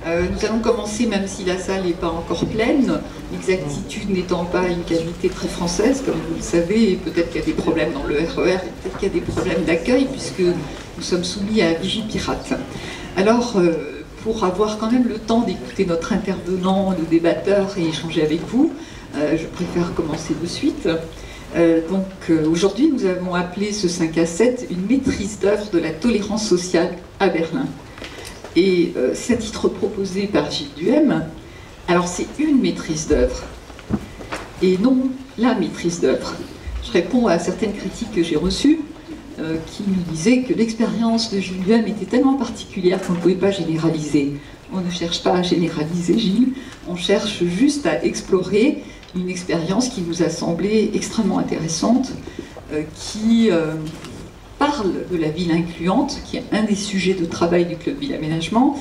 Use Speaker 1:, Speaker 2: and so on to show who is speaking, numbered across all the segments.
Speaker 1: Nous allons commencer, même si la salle n'est pas encore pleine, l'exactitude n'étant pas une qualité très française, comme vous le savez, et peut-être qu'il y a des problèmes dans le RER, peut-être qu'il y a des problèmes d'accueil, puisque nous sommes soumis à Vigipirate. Alors, pour avoir quand même le temps d'écouter notre intervenant, le débatteur, et échanger avec vous, je préfère commencer de suite. Aujourd'hui, nous avons appelé ce 5 à 7 une maîtrise d'œuvre de la tolérance sociale à Berlin. Et c'est un titre proposé par Gilles Duhem. Alors c'est une maîtrise d'œuvre, et non la maîtrise d'œuvre. Je réponds à certaines critiques que j'ai reçues, qui nous disaient que l'expérience de Gilles Duhem était tellement particulière qu'on ne pouvait pas généraliser. On ne cherche pas à généraliser Gilles, on cherche juste à explorer une expérience qui nous a semblé extrêmement intéressante, qui parle de la ville incluante, qui est un des sujets de travail du Club Ville Aménagement,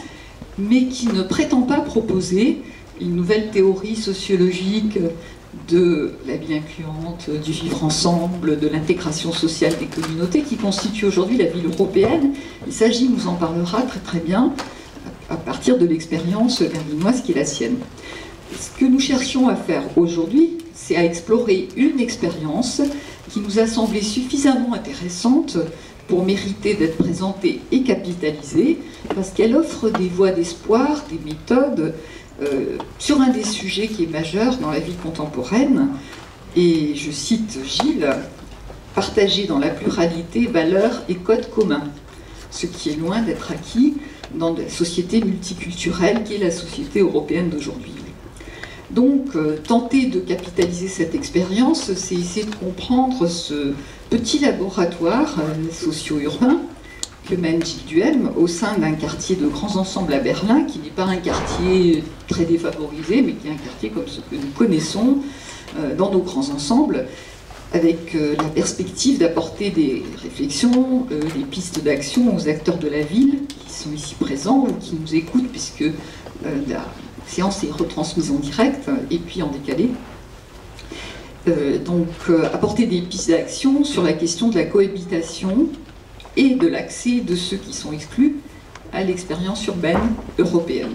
Speaker 1: mais qui ne prétend pas proposer une nouvelle théorie sociologique de la ville incluante, du vivre ensemble, de l'intégration sociale des communautés, qui constitue aujourd'hui la ville européenne. Il s'agit, nous en parlera très très bien, à partir de l'expérience berlinoise qui est la sienne. Ce que nous cherchions à faire aujourd'hui, c'est à explorer une expérience qui nous a semblé suffisamment intéressante pour mériter d'être présentée et capitalisée, parce qu'elle offre des voies d'espoir, des méthodes, sur un des sujets qui est majeur dans la vie contemporaine, et je cite Gilles, « partager dans la pluralité valeurs et codes communs », ce qui est loin d'être acquis dans la société multiculturelle qui est la société européenne d'aujourd'hui. Donc, tenter de capitaliser cette expérience, c'est essayer de comprendre ce petit laboratoire socio-urbain que mène Gilles Duhem au sein d'un quartier de grands ensembles à Berlin, qui n'est pas un quartier très défavorisé, mais qui est un quartier comme ce que nous connaissons dans nos grands ensembles, avec la perspective d'apporter des réflexions, des pistes d'action aux acteurs de la ville qui sont ici présents ou qui nous écoutent, puisque la séance est retransmise en direct et puis en décalé. Apporter des pistes d'action sur la question de la cohabitation et de l'accès de ceux qui sont exclus à l'expérience urbaine européenne.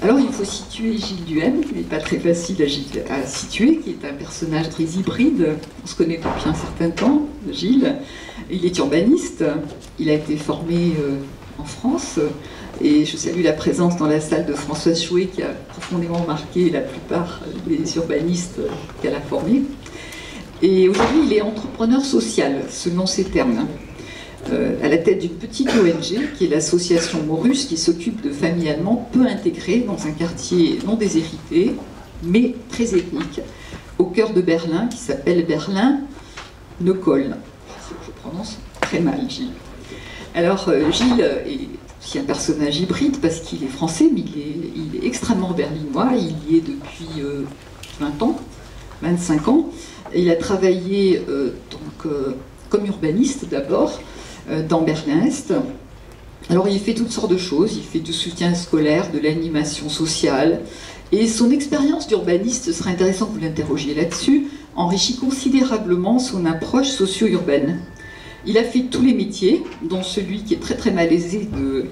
Speaker 1: Alors il faut situer Gilles Duhem, qui n'est pas très facile à situer, qui est un personnage très hybride. On se connaît depuis un certain temps, Gilles. Il est urbaniste, il a été formé en France, et je salue la présence dans la salle de Françoise Chouet, qui a profondément marqué la plupart des urbanistes qu'elle a formés. Et aujourd'hui, il est entrepreneur social, selon ses termes, à la tête d'une petite ONG, qui est l'association Morus, qui s'occupe de familles allemandes peu intégrées dans un quartier non déshérité, mais très ethnique, au cœur de Berlin, qui s'appelle Berlin-Neukölln. Je prononce très mal, Gilles. Alors, Gilles est aussi un personnage hybride parce qu'il est français, mais il est extrêmement berlinois. Il y est depuis 20 ans, 25 ans. Et il a travaillé comme urbaniste d'abord dans Berlin-Est. Alors il fait toutes sortes de choses. Il fait du soutien scolaire, de l'animation sociale. Et son expérience d'urbaniste, ce serait intéressant que vous l'interrogiez là-dessus, enrichit considérablement son approche socio-urbaine. Il a fait tous les métiers, dont celui qui est très très malaisé de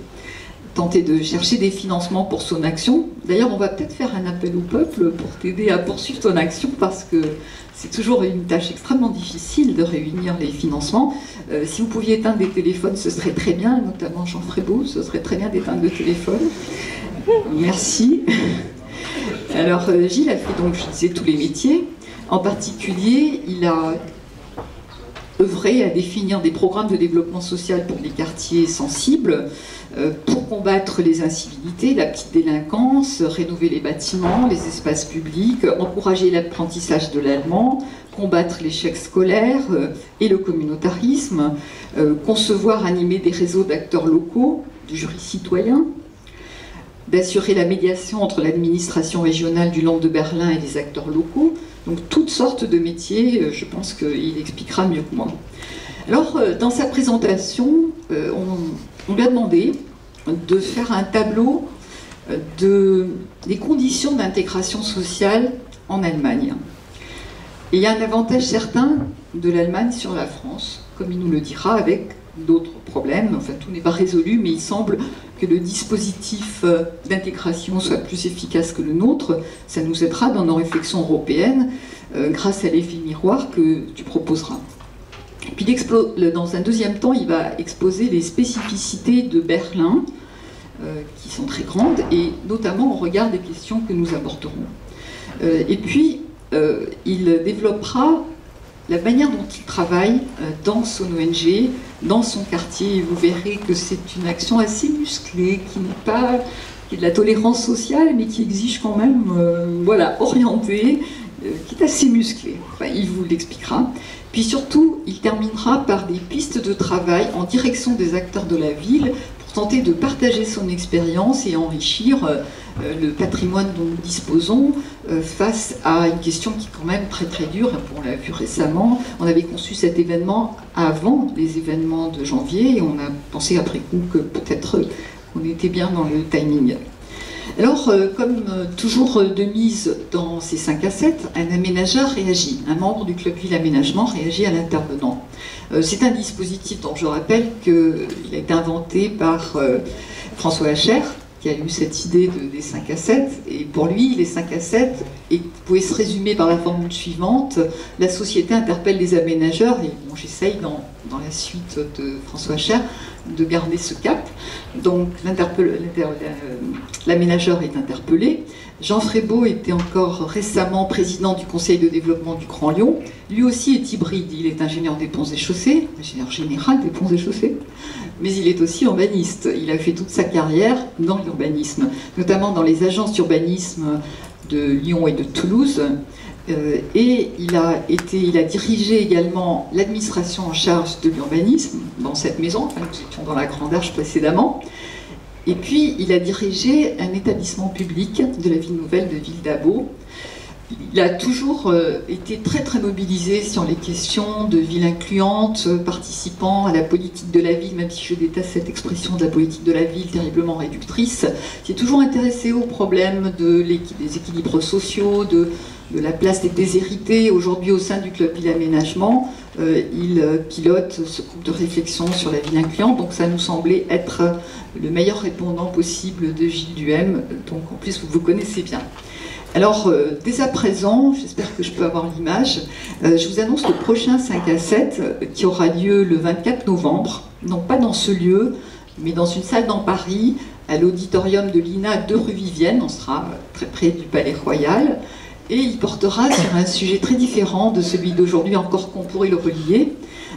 Speaker 1: tenter de chercher des financements pour son action. D'ailleurs, on va peut-être faire un appel au peuple pour t'aider à poursuivre ton action, parce que c'est toujours une tâche extrêmement difficile de réunir les financements. Si vous pouviez éteindre des téléphones, ce serait très bien, notamment Jean Frébeau, ce serait très bien d'éteindre le téléphone. Merci. Alors, Gilles a fait donc, je disais, tous les métiers. En particulier, il a œuvrer à définir des programmes de développement social pour les quartiers sensibles, pour combattre les incivilités, la petite délinquance, rénover les bâtiments, les espaces publics, encourager l'apprentissage de l'allemand, combattre l'échec scolaire et le communautarisme, concevoir, animer des réseaux d'acteurs locaux, de jurys citoyens, d'assurer la médiation entre l'administration régionale du Land de Berlin et les acteurs locaux. Donc toutes sortes de métiers, je pense qu'il expliquera mieux que moi. Alors, dans sa présentation, on lui a demandé de faire un tableau des conditions d'intégration sociale en Allemagne. Et il y a un avantage certain de l'Allemagne sur la France, comme il nous le dira, avec d'autres problèmes. Enfin, tout n'est pas résolu, mais il semble que le dispositif d'intégration soit plus efficace que le nôtre. Ça nous aidera dans nos réflexions européennes grâce à l'effet miroir que tu proposeras. Et puis, dans un deuxième temps, il va exposer les spécificités de Berlin, qui sont très grandes, et notamment au regard des questions que nous aborderons. Et puis, il développera la manière dont il travaille dans son ONG, dans son quartier, et vous verrez que c'est une action assez musclée, qui est de la tolérance sociale, mais qui exige quand même, voilà, orientée, qui est assez musclée. Enfin, il vous l'expliquera. Puis surtout, il terminera par des pistes de travail en direction des acteurs de la ville, pour tenter de partager son expérience et enrichir le patrimoine dont nous disposons face à une question qui est quand même très très dure. On l'a vu récemment, on avait conçu cet événement avant les événements de janvier et on a pensé après coup que peut-être on était bien dans le timing. Alors, comme toujours de mise dans ces 5 à 7, un aménageur réagit. Un membre du club Ville Aménagement réagit à l'intervenant. C'est un dispositif dont je rappelle qu'il a été inventé par François Hacher, qui a eu cette idée des 5 à 7. Et pour lui, les 5 à 7 pouvaient se résumer par la formule suivante. La société interpelle les aménageurs, et bon, j'essaye dans la suite de François Hacher de garder ce cap. Donc l'aménageur est interpellé. Jean Frébault était encore récemment président du conseil de développement du Grand Lyon. Lui aussi est hybride, il est ingénieur des ponts et chaussées, ingénieur général des ponts et chaussées, mais il est aussi urbaniste. Il a fait toute sa carrière dans l'urbanisme, notamment dans les agences d'urbanisme de Lyon et de Toulouse. Et il a dirigé également l'administration en charge de l'urbanisme dans cette maison, enfin, nous étions dans la Grande Arche précédemment. Et puis, il a dirigé un établissement public de la ville nouvelle de Ville d'Abo. Il a toujours été très très mobilisé sur les questions de ville incluante, participant à la politique de la ville, même si je déteste cette expression de la politique de la ville terriblement réductrice. Il s'est toujours intéressé aux problèmes des équilibres sociaux, de la place des déshérités. Aujourd'hui, au sein du club Ville Aménagement, il pilote ce groupe de réflexion sur la ville incluante, donc ça nous semblait être le meilleur répondant possible de Gilles Duhem, donc en plus vous connaissez bien. Alors, dès à présent, j'espère que je peux avoir l'image, je vous annonce le prochain 5 à 7 qui aura lieu le 24 novembre, non pas dans ce lieu, mais dans une salle dans Paris, à l'auditorium de l'INA 2 rue Vivienne, on sera très près du Palais Royal, et il portera sur un sujet très différent de celui d'aujourd'hui, encore qu'on pourrait le relier,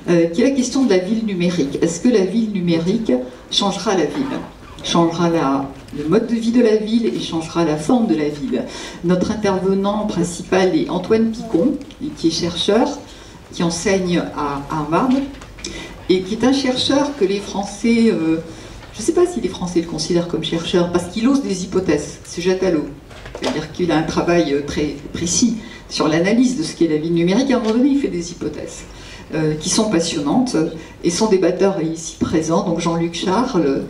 Speaker 1: qui est la question de la ville numérique. Est-ce que la ville numérique changera la ville ? Changera le mode de vie de la ville et changera la forme de la ville. Notre intervenant principal est Antoine Picon, qui est chercheur, qui enseigne à Harvard, et qui est un chercheur que les Français, je ne sais pas si les Français le considèrent comme chercheur, parce qu'il ose des hypothèses, se jette à l'eau. C'est-à-dire qu'il a un travail très précis sur l'analyse de ce qu'est la ville numérique. À un moment donné, il fait des hypothèses qui sont passionnantes. Et son débatteur est ici présent, donc Jean-Luc Charles,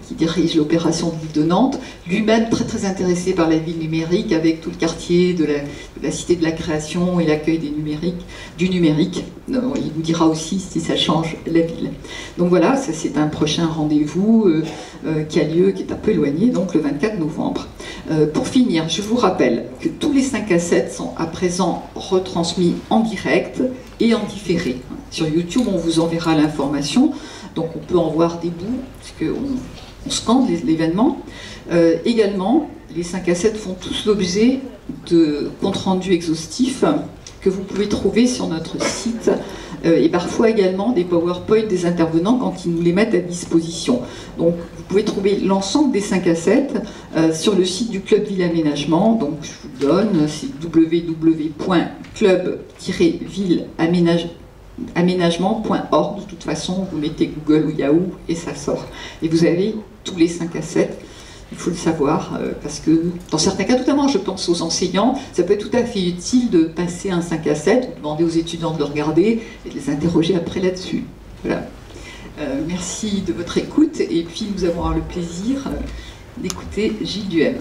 Speaker 1: qui dirige l'opération de l'île de Nantes, lui-même très très intéressé par la ville numérique, avec tout le quartier de la cité de la création et l'accueil du numérique. Il nous dira aussi si ça change la ville. Donc voilà, ça c'est un prochain rendez-vous qui a lieu, qui est un peu éloigné, donc le 24 novembre. Pour finir, je vous rappelle que tous les 5 à 7 sont à présent retransmis en direct et en différé. Sur YouTube, on vous enverra l'information, donc on peut en voir des bouts, puisqu'on scande l'événement. Également, les 5 à 7 font tous l'objet de comptes rendus exhaustifs que vous pouvez trouver sur notre site, et parfois également des PowerPoint des intervenants quand ils nous les mettent à disposition. Donc vous pouvez trouver l'ensemble des 5 à 7 sur le site du Club Ville Aménagement. Donc je vous donne, c'est www.club-ville-aménagement.org. De toute façon, vous mettez Google ou Yahoo et ça sort. Et vous avez tous les 5 à 7. Il faut le savoir, parce que dans certains cas, notamment je pense aux enseignants, ça peut être tout à fait utile de passer un 5 à 7, ou demander aux étudiants de le regarder et de les interroger après là-dessus. Voilà. Merci de votre écoute, et puis nous avons le plaisir d'écouter Gilles Duhem.